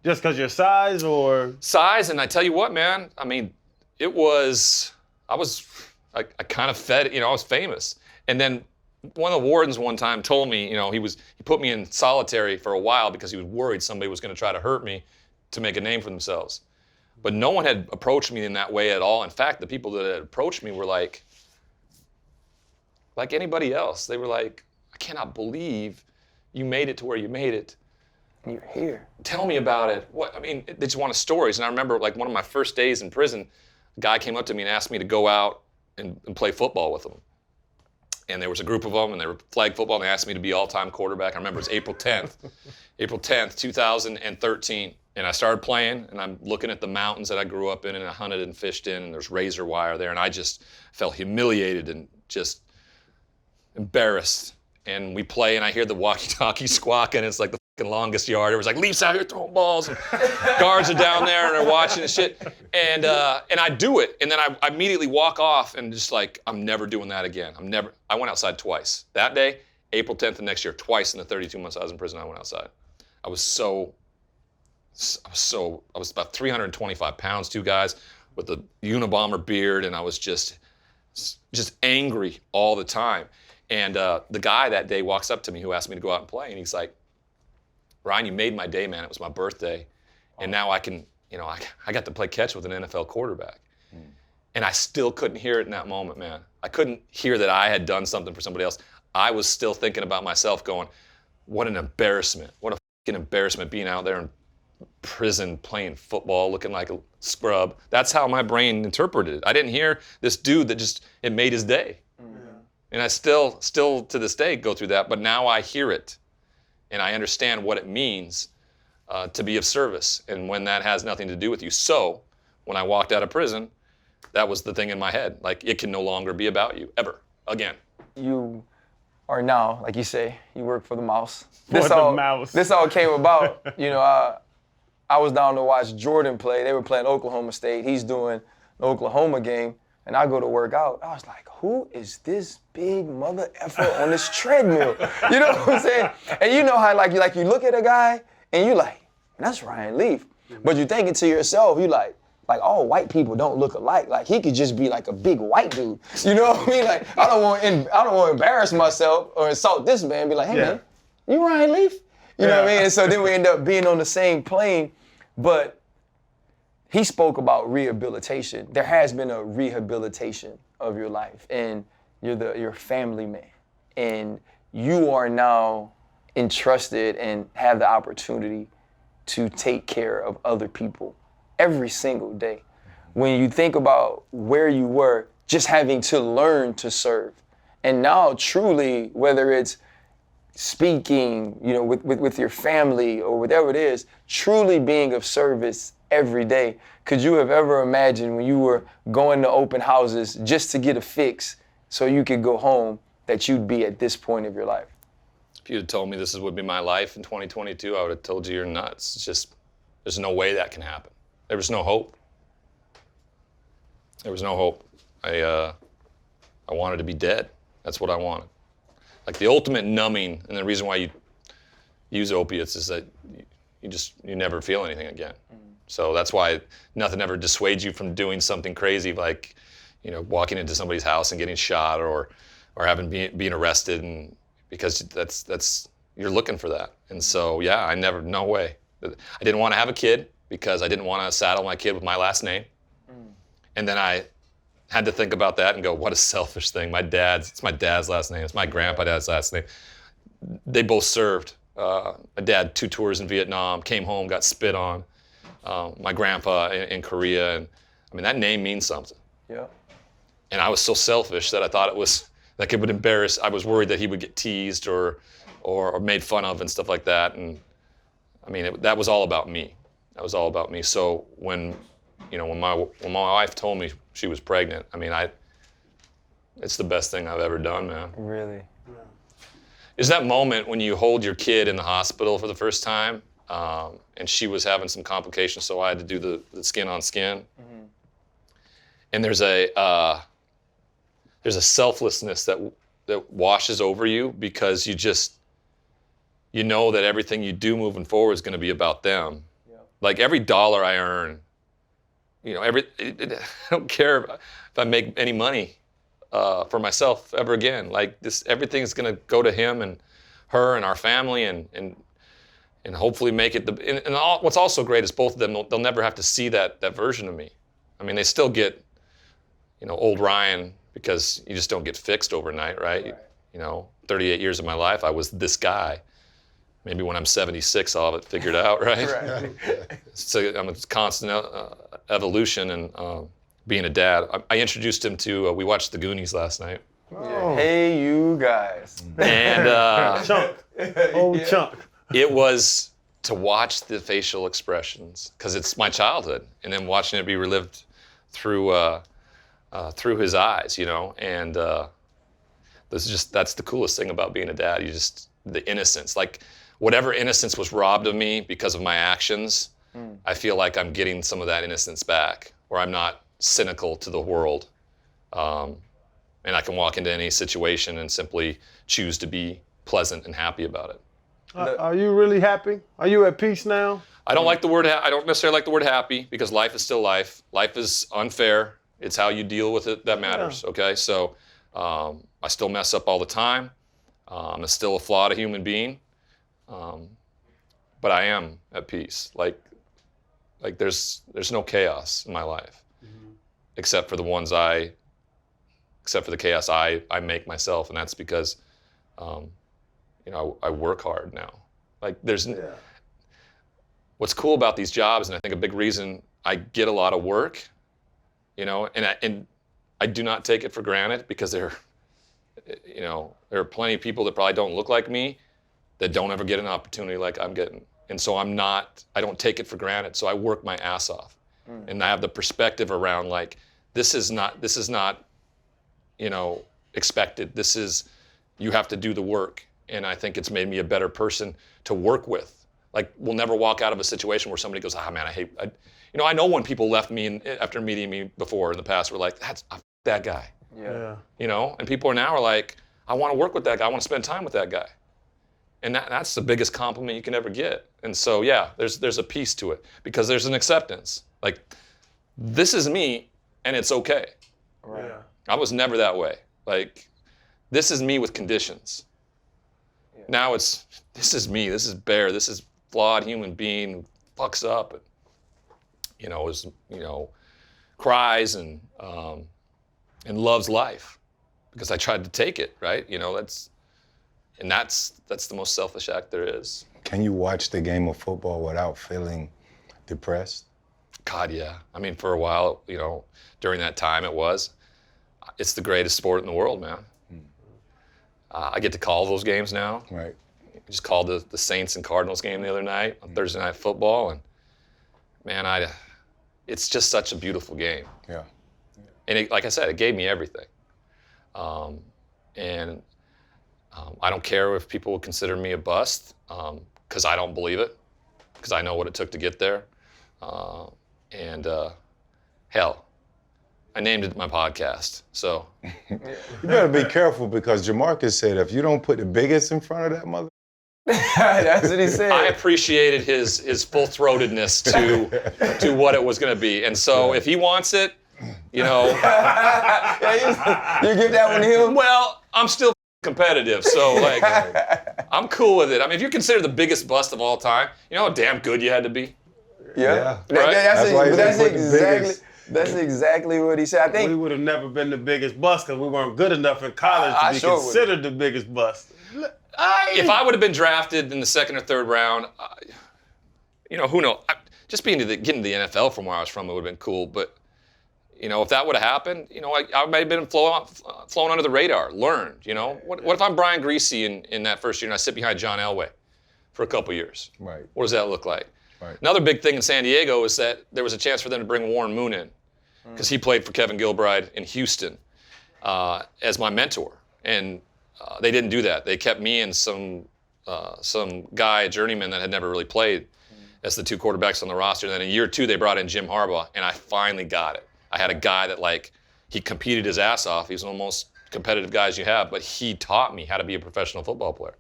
just because your size or? Size, and I tell you what, man, I mean, I kind of fed, you know, I was famous. And then one of the wardens one time told me, you know, he put me in solitary for a while because he was worried somebody was going to try to hurt me to make a name for themselves. But no one had approached me in that way at all. In fact, the people that had approached me were like anybody else. They were like, I cannot believe you made it to where you made it. You're here. Tell me about it. What? I mean, they just wanted stories. And I remember, like, one of my first days in prison, a guy came up to me and asked me to go out and play football with him. And there was a group of them, and they were flag football, and they asked me to be all-time quarterback. I remember it was April 10th, 2013. And I started playing, and I'm looking at the mountains that I grew up in and I hunted and fished in, and there's razor wire there, and I just felt humiliated and just embarrassed. And we play, and I hear the walkie-talkie squawking, and it's like the fucking longest yard. It was like, Leafs out here throwing balls, and guards are down there, and they're watching and shit. And I do it, and then I immediately walk off, and just like, I'm never doing that again. I went outside twice. That day, April 10th of next year, twice in the 32 months I was in prison, I went outside. I was about 325 pounds, two guys with a Unabomber beard, and I was just angry all the time. And the guy that day walks up to me who asked me to go out and play, and he's like, Ryan, you made my day, man. It was my birthday. And now I can, you know, I got to play catch with an NFL quarterback. And I still couldn't hear it in that moment, man. I couldn't hear that I had done something for somebody else. I was still thinking about myself going, what an embarrassment. What a fucking embarrassment being out there in prison playing football, looking like a scrub. That's how my brain interpreted it. I didn't hear this dude that it made his day. And I still to this day go through that, but now I hear it and I understand what it means to be of service and when that has nothing to do with you. So when I walked out of prison, that was the thing in my head. Like, it can no longer be about you, ever, again. You are now, like you say, you work for the mouse. This all came about, you know, I was down to watch Jordan play. They were playing Oklahoma State. He's doing the Oklahoma game, and I go to work out. I was like, who is this big mother effer on this treadmill? You know what I'm saying? And you know how you look at a guy and you like, that's Ryan Leaf. But you thinking to yourself, you like all white people don't look alike. Like he could just be like a big white dude. You know what I mean? Like I don't want to embarrass myself or insult this man. Be like, hey man, you Ryan Leaf? You know what I mean? And so then we end up being on the same plane. But he spoke about rehabilitation. There has been a rehabilitation of your life, and you're a family man, and you are now entrusted and have the opportunity to take care of other people every single day. When you think about where you were, just having to learn to serve, and now truly, whether it's speaking, you know, with your family or whatever it is, truly being of service every day. Could you have ever imagined when you were going to open houses just to get a fix so you could go home that you'd be at this point of your life? If you'd have told me this would be my life in 2022, I would have told you you're nuts. It's just, there's no way that can happen. There was no hope. There was no hope. I wanted to be dead. That's what I wanted. Like the ultimate numbing, and the reason why you use opiates is that you never feel anything again. So that's why nothing ever dissuades you from doing something crazy like, you know, walking into somebody's house and getting shot or having being arrested, and because that's you're looking for that. And so yeah, no way. I didn't want to have a kid because I didn't want to saddle my kid with my last name. And then I had to think about that and go, what a selfish thing. It's my dad's last name. It's my grandpa's last name. They both served. My dad, 2 tours in Vietnam, came home, got spit on. My grandpa in Korea. And I mean, that name means something. Yeah. And I was so selfish that I thought it would embarrass. I was worried that he would get teased or made fun of and stuff like that. And I mean, that was all about me. That was all about me. So when my wife told me she was pregnant, I mean, it's the best thing I've ever done, man. Really? Is that moment when you hold your kid in the hospital for the first time, and she was having some complications, so I had to do the skin on skin. Mm-hmm. And there's a selflessness that washes over you because you know that everything you do moving forward is going to be about them. Yeah. Like every dollar I earn, you know, I don't care if I make any money for myself ever again. Like everything is going to go to him and her and our family, and hopefully make it what's also great is both of them, they'll never have to see that version of me. I mean, they still get, you know, old Ryan, because you just don't get fixed overnight, right? You know, 38 years of my life, I was this guy. Maybe when I'm 76, I'll have it figured out, right? So I'm a constant evolution, and being a dad. I introduced him to, we watched The Goonies last night. Oh. Hey, you guys. And Chunk. Old Chunk. It was to watch the facial expressions, because it's my childhood, and then watching it be relived through his eyes, you know. And that's the coolest thing about being a dad. The innocence, like whatever innocence was robbed of me because of my actions, I feel like I'm getting some of that innocence back, where I'm not cynical to the world, and I can walk into any situation and simply choose to be pleasant and happy about it. Are you really happy? Are you at peace now? I don't necessarily like the word happy, because life is still life. Life is unfair. It's how you deal with it that matters, okay? So I still mess up all the time. I'm still a flawed human being. But I am at peace. Like there's no chaos in my life, except for the chaos I make myself, and that's because you know, I work hard now. Like what's cool about these jobs, and I think a big reason I get a lot of work, you know, and I do not take it for granted, because there are plenty of people that probably don't look like me that don't ever get an opportunity like I'm getting. And so I don't take it for granted. So I work my ass off. And I have the perspective around, like, this is not, you know, expected. You have to do the work. And I think it's made me a better person to work with. Like, we'll never walk out of a situation where somebody goes, man, I know when people left me after meeting me before in the past were like, that guy. Yeah. And people are like, I want to work with that guy. I want to spend time with that guy. And that's the biggest compliment you can ever get. And so, yeah, there's a piece to it because there's an acceptance. Like, this is me and it's okay. Right. Yeah. I was never that way. Like, this is me with conditions. Yeah. Now this is me. This is Bear. This is flawed human being who fucks up and, cries and loves life because I tried to take it, right? That's the most selfish act there is. Can you watch the game of football without feeling depressed? God, yeah. I mean, for a while, during that time it's the greatest sport in the world, man. I get to call those games now. Right. I just called the Saints and Cardinals game the other night on Thursday Night Football, and man, it's just such a beautiful game. Yeah. And like I said, it gave me everything. I don't care if people would consider me a bust, because I don't believe it, because I know what it took to get there. Hell, I named it my podcast, so. You better be careful because Jamarcus said if you don't put the biggest in front of that mother. That's what he said. I appreciated his full-throatedness to what it was going to be, and so if he wants it, You give that one to him? Well, I'm still competitive, so like, I'm cool with it. I mean, if you consider the biggest bust of all time, you know how damn good you had to be? Yeah. Right? That's exactly what he said. I think we would have never been the biggest bust because we weren't good enough in college to be considered the biggest bust. If I would have been drafted in the second or third round, who knows? Just getting to the NFL from where I was from, it would have been cool. But, if that would have happened, I might have been flown under the radar, learned, What if I'm Brian Griese in that first year and I sit behind John Elway for a couple years? Right. What does that look like? Right. Another big thing in San Diego is that there was a chance for them to bring Warren Moon in because he played for Kevin Gilbride in Houston as my mentor. And they didn't do that. They kept me and some guy, a journeyman that had never really played as the two quarterbacks on the roster. And then in year 2, they brought in Jim Harbaugh, and I finally got it. I had a guy that, he competed his ass off. He was one of the most competitive guys you have, but he taught me how to be a professional football player.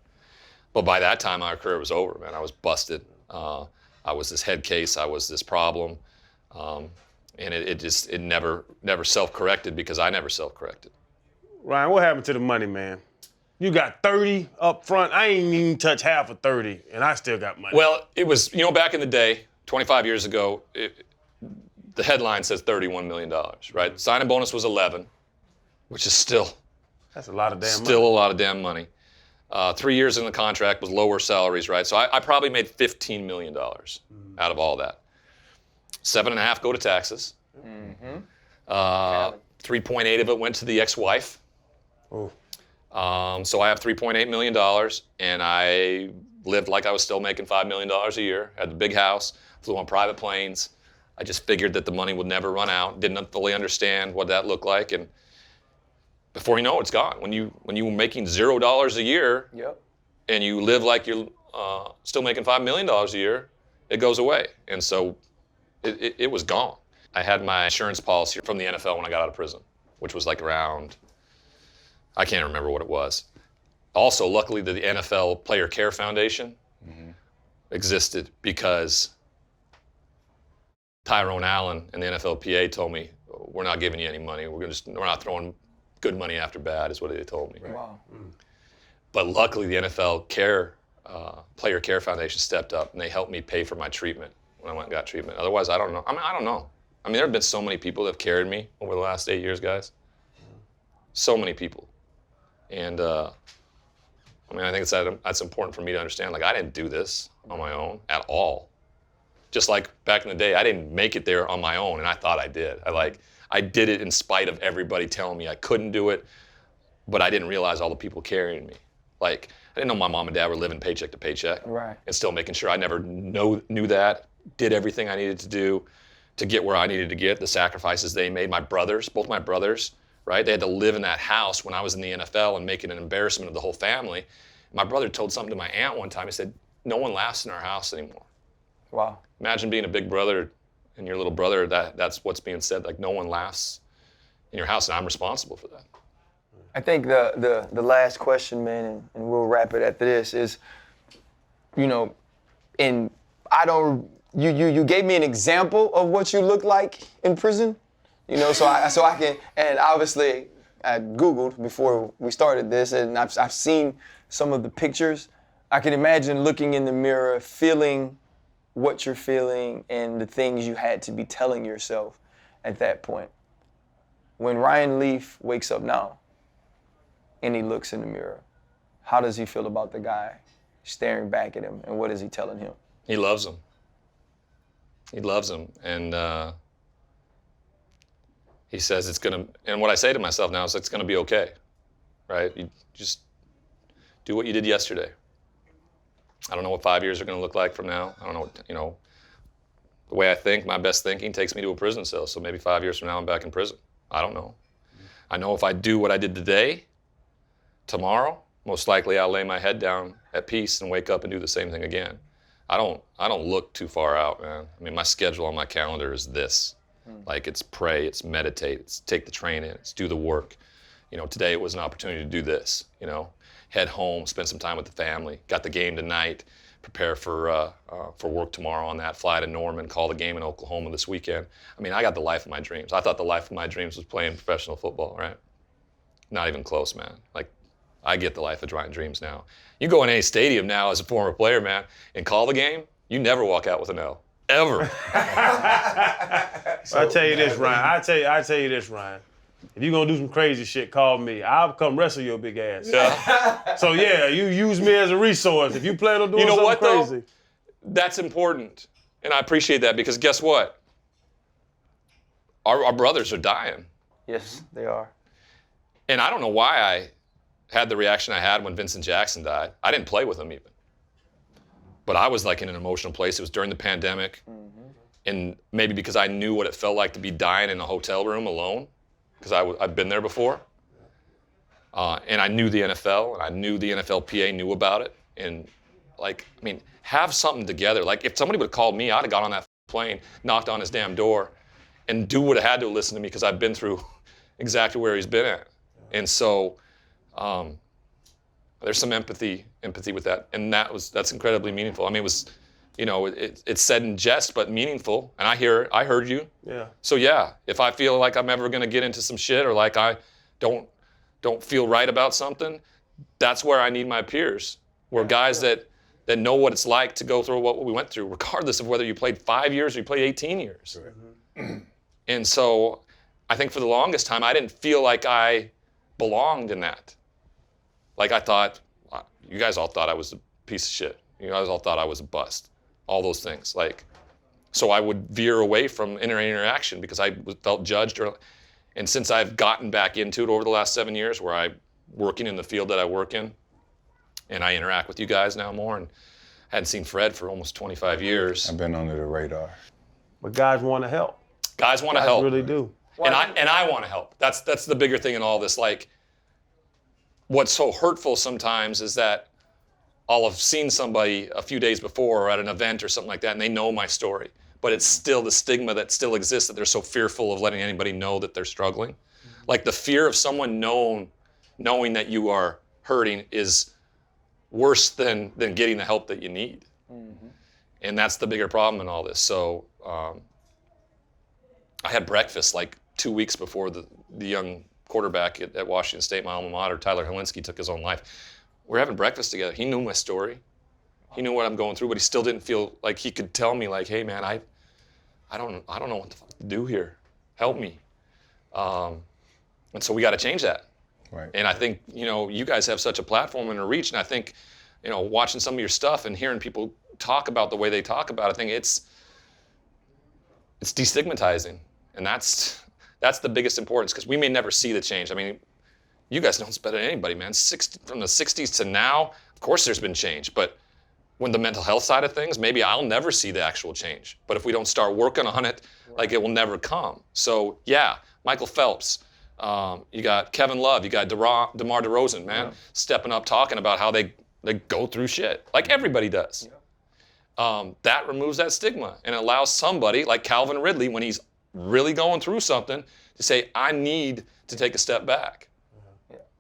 But by that time, my career was over, man. I was busted. I was this head case. I was this problem. And it never self-corrected because I never self-corrected. Ryan, what happened to the money, man? You got 30 up front. I ain't even touch half of 30, and I still got money. Well, it was, back in the day, 25 years ago, the headline says $31 million, right? Signing bonus was 11, which is still. That's a lot of damn money. Still a lot of damn money. 3 years in the contract with lower salaries, right? So I probably made $15 million out of all that. 7.5 go to taxes. 3.8 of it went to the ex-wife. Oh. So I have $3.8 million, and I lived like I was still making $5 million a year. Had the big house, flew on private planes. I just figured that the money would never run out. Didn't fully understand what that looked like, and before you know it, it's gone. When you were making $0 a year, and you live like you're still making $5 million a year, it goes away. And so it was gone. I had my insurance policy from the NFL when I got out of prison, which was around, I can't remember what it was. Also, luckily, the NFL Player Care Foundation existed because Tyrone Allen and the NFLPA told me, we're not giving you any money. We're not throwing good money after bad, is what they told me. Wow. But luckily, the NFL Player Care Foundation stepped up, and they helped me pay for my treatment when I went and got treatment. Otherwise, I don't know. I don't know. There have been so many people that have carried me over the last 8 years, guys. So many people. And I think that's important for me to understand. I didn't do this on my own at all. Just like back in the day, I didn't make it there on my own, and I thought I did. I did it in spite of everybody telling me I couldn't do it, but I didn't realize all the people carrying me. I didn't know my mom and dad were living paycheck to paycheck. Right. And still making sure I never knew that, did everything I needed to do to get where I needed to get, the sacrifices they made. Both my brothers, right? They had to live in that house when I was in the NFL and making an embarrassment of the whole family. My brother told something to my aunt one time. He said, no one laughs in our house anymore. Wow. Imagine being a big brother and your little brother, that's what's being said. Like, no one laughs in your house, and I'm responsible for that. I think the last question, man, and we'll wrap it after this, is, you know, you gave me an example of what you look like in prison, you know, so I can, and obviously I Googled before we started this, and I've seen some of the pictures. I can imagine looking in the mirror, feeling what you're feeling and the things you had to be telling yourself at that point. When Ryan Leaf wakes up now and he looks in the mirror, how does he feel about the guy staring back at him, and what is he telling him? He loves him. He loves him, and he says it's gonna, and what I say to myself now is it's gonna be okay, right? You just do what you did yesterday. I don't know what 5 years are gonna look like from now. I don't know, you know, the way I think, my best thinking takes me to a prison cell, so maybe 5 years from now I'm back in prison. I don't know. I know if I do what I did today, tomorrow, most likely I'll lay my head down at peace and wake up and do the same thing again. I don't look too far out, man. I mean, my schedule on my calendar is this. Like, it's pray, it's meditate, it's take the train in, it's do the work. You know, today it was an opportunity to do this, you know, head home, spend some time with the family, got the game tonight, prepare for work tomorrow on that, fly to Norman, call the game in Oklahoma this weekend. I mean, I got the life of my dreams. I thought the life of my dreams was playing professional football, right? Not even close, man. Like, I get the life of my dreams now. You go in any stadium now as a former player, man, and call the game, you never walk out with an L. Ever. I tell you this, Ryan. I tell you this, Ryan. If you're gonna do some crazy shit, call me. I'll come wrestle your big ass. Yeah. So yeah, you use me as a resource. If you plan on doing You know something what, crazy. though? That's important. And I appreciate that, because guess what? Our brothers are dying. Yes, they are. And I don't know why I had the reaction I had when Vincent Jackson died. I didn't play with him even. But I was like in an emotional place. It was during the pandemic. And maybe because I knew what it felt like to be dying in a hotel room alone, because I'd been there before. And I knew the NFL, and I knew the NFLPA knew about it. And like, I mean, have something together. Like, if somebody would have called me, I'd have got on that plane, knocked on his damn door, and dude would have had to listen to me, because I've been through exactly where he's been at. And so there's some empathy with that, and that's incredibly meaningful. I mean, it was, you know, it's said in jest but meaningful, and I heard you. Yeah. So yeah, if I feel like I'm ever gonna get into some shit, or like I don't feel right about something, that's where I need my peers. We're guys that know what it's like to go through what we went through, regardless of whether you played 5 years or you played 18 years. Right. And so I think for the longest time, I didn't feel like I belonged in that. Like, I thought, you guys all thought I was a piece of shit. You guys all thought I was a bust. All those things. Like, so I would veer away from interaction because I felt judged. And since I've gotten back into it over the last 7 years, where I'm working in the field that I work in, and I interact with you guys now more, and hadn't seen Fred for almost 25 years. I've been under the radar. But guys want to help. Guys want to help. Really do. And I want to help. That's the bigger thing in all this. Like, what's so hurtful sometimes is that I'll have seen somebody a few days before or at an event or something like that, and they know my story. But it's still the stigma that still exists, that they're so fearful of letting anybody know that they're struggling. Mm-hmm. Like, the fear of someone knowing that you are hurting is worse than getting the help that you need. Mm-hmm. And that's the bigger problem in all this. So I had breakfast like 2 weeks before the young quarterback at Washington State, my alma mater, Tyler Helinski, took his own life. We're having breakfast together. He knew my story. He knew what I'm going through, but he still didn't feel like he could tell me, like, hey man, I don't know what the fuck to do here. Help me. And so we got to change that. Right. And I think, you know, you guys have such a platform and a reach, and I think, you know, watching some of your stuff and hearing people talk about the way they talk about it, I think it's destigmatizing. And that's the biggest importance, because we may never see the change. I mean, you guys know it's better than anybody, man. From the 60s to now, of course there's been change, but when the mental health side of things, maybe I'll never see the actual change. But if we don't start working on it, like, it will never come. So yeah, Michael Phelps, you got Kevin Love, you got DeMar DeRozan, man, stepping up, talking about how they They go through shit, like everybody does. That removes that stigma and allows somebody like Calvin Ridley, when he's really going through something, to say, I need to take a step back.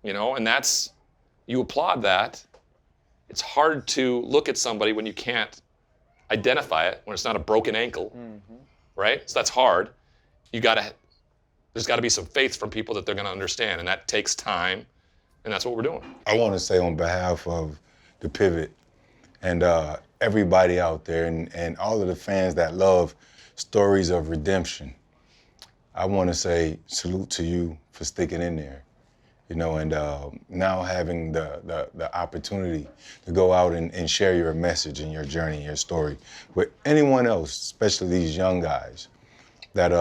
You know, and that's, you applaud that. It's hard to look at somebody when you can't identify it, when it's not a broken ankle, right? So that's hard. There's gotta be some faith from people that they're gonna understand, and that takes time, and that's what we're doing. I want to say on behalf of the Pivot and everybody out there and all of the fans that love stories of redemption, I want to say salute to you for sticking in there. You know, and now having the opportunity to go out and share your message and your journey, your story with anyone else, especially these young guys that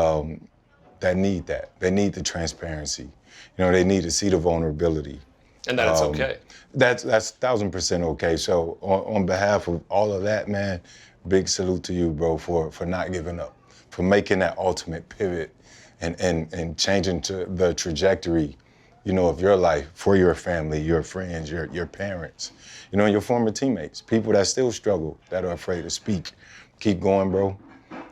need that. They need the transparency. You know, they need to see the vulnerability. And that it's okay. That's 1,000% okay. So on behalf of all of that, man, big salute to you, bro, for not giving up, for making that ultimate pivot and changing to the trajectory, you know, of your life for your family, your friends, your parents, you know, and your former teammates, people that still struggle, that are afraid to speak. Keep going, bro.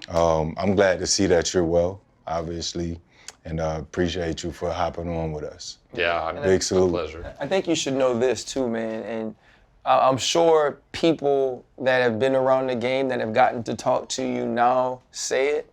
I'm glad to see that you're well, obviously, and appreciate you for hopping on with us. Yeah, Big salute. My pleasure. I think you should know this too, man, and I'm sure people that have been around the game, that have gotten to talk to you now, say it.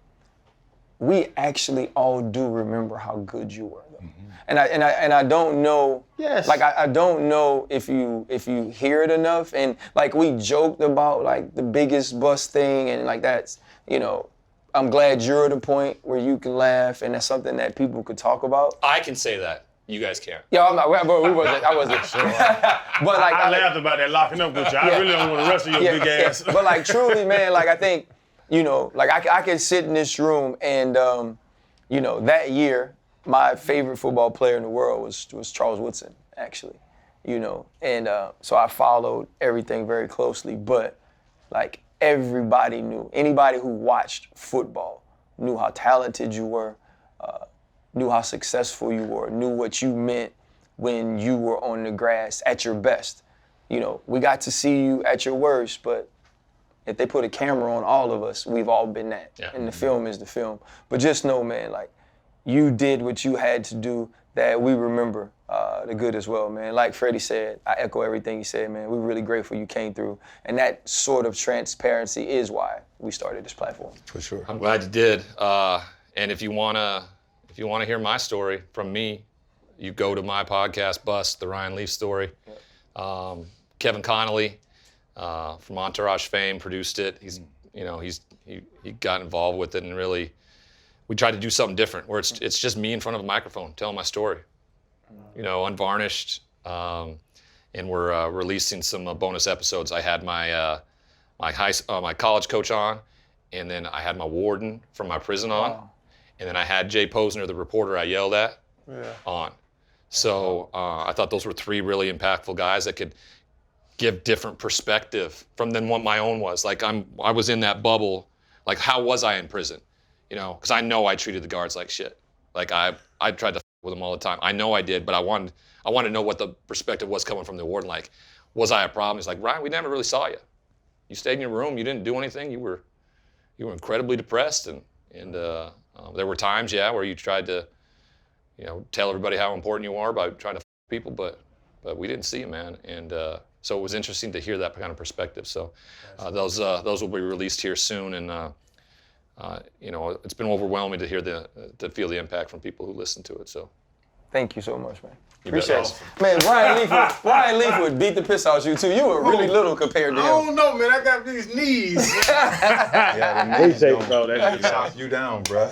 We actually all do remember how good you were, though. And I don't know. Yes. Like I don't know if you hear it enough. And like we joked about like the biggest bust thing, and like that's, you know, I'm glad you're at a point where you can laugh, and that's something that people could talk about. I can say that. You guys can't. Yeah, I'm not. I wasn't sure. But like I laughed about that locking up with you. I really don't want to wrestle your big ass. But like truly, man, like I think, you know, like I could sit in this room and, you know, that year, my favorite football player in the world was Charles Woodson, actually, you know. And so I followed everything very closely, but like everybody knew, anybody who watched football knew how talented you were, knew how successful you were, knew what you meant when you were on the grass at your best. You know, we got to see you at your worst, but if they put a camera on all of us, we've all been that. Yeah. And the film is the film. But just know, man, like, you did what you had to do, that we remember the good as well, man. Like Freddie said, I echo everything he said, man. We're really grateful you came through. And that sort of transparency is why we started this platform. For sure. I'm glad you did. And if you wanna hear my story from me, you go to my podcast, Bust, the Ryan Leaf story. Kevin Connolly from Entourage fame produced it. He got involved with it, and really, we tried to do something different where it's just me in front of a microphone telling my story, you know, unvarnished. And we're releasing some bonus episodes. I had my my college coach on, and then I had my warden from my prison on, and then I had Jay Posner, the reporter I yelled at, on. So I thought those were three really impactful guys that could give different perspective from than what my own was. Like I was in that bubble. Like, how was I in prison? You know, because I know I treated the guards like shit. Like I tried to f with them all the time. I know I did, but I wanted to know what the perspective was coming from the warden. Like, was I a problem? He's like, Ryan, we never really saw you. You stayed in your room. You didn't do anything. You were incredibly depressed, and there were times, where you tried to, you know, tell everybody how important you are by trying to f people, but we didn't see you, man. And so it was interesting to hear that kind of perspective. So those will be released here soon, and you know, it's been overwhelming to hear to feel the impact from people who listen to it. So thank you so much, man. You bet. Appreciate it. Man, Ryan Leaf would beat the piss out of you too. You were really little compared to him. I don't know, man. I got these knees. Bro. That's Knock you down, bro.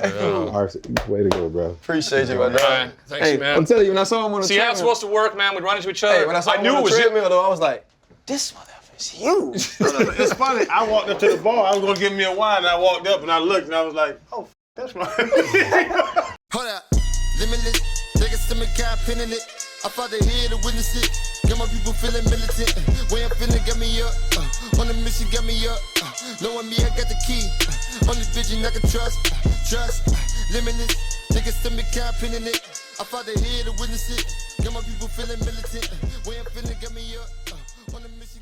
Way to go, bro. Appreciate you, my dog. Ryan, thanks, man. I'm telling you, when I saw him on the See how treadmill, it's supposed to work, man. We'd run into each other. Hey, when I saw him knew on it the was you. treadmill, though, I was like, this motherfucker's huge. It's funny. I walked up to the bar. I was gonna give me a wine, and I walked up and I looked and I was like, oh, that's right. Hold up, limitless, take a stomach, got pin in it. I fought the head to witness it. Got my people feeling militant. Way I'm feeling got me up. On the mission got me up. Knowing me, I got the key. Only vision I can trust. Limitless, take a stomach, got pin in it. I fought the head to witness it. Got my people feeling militant. Way I'm feeling got me up. On a mission,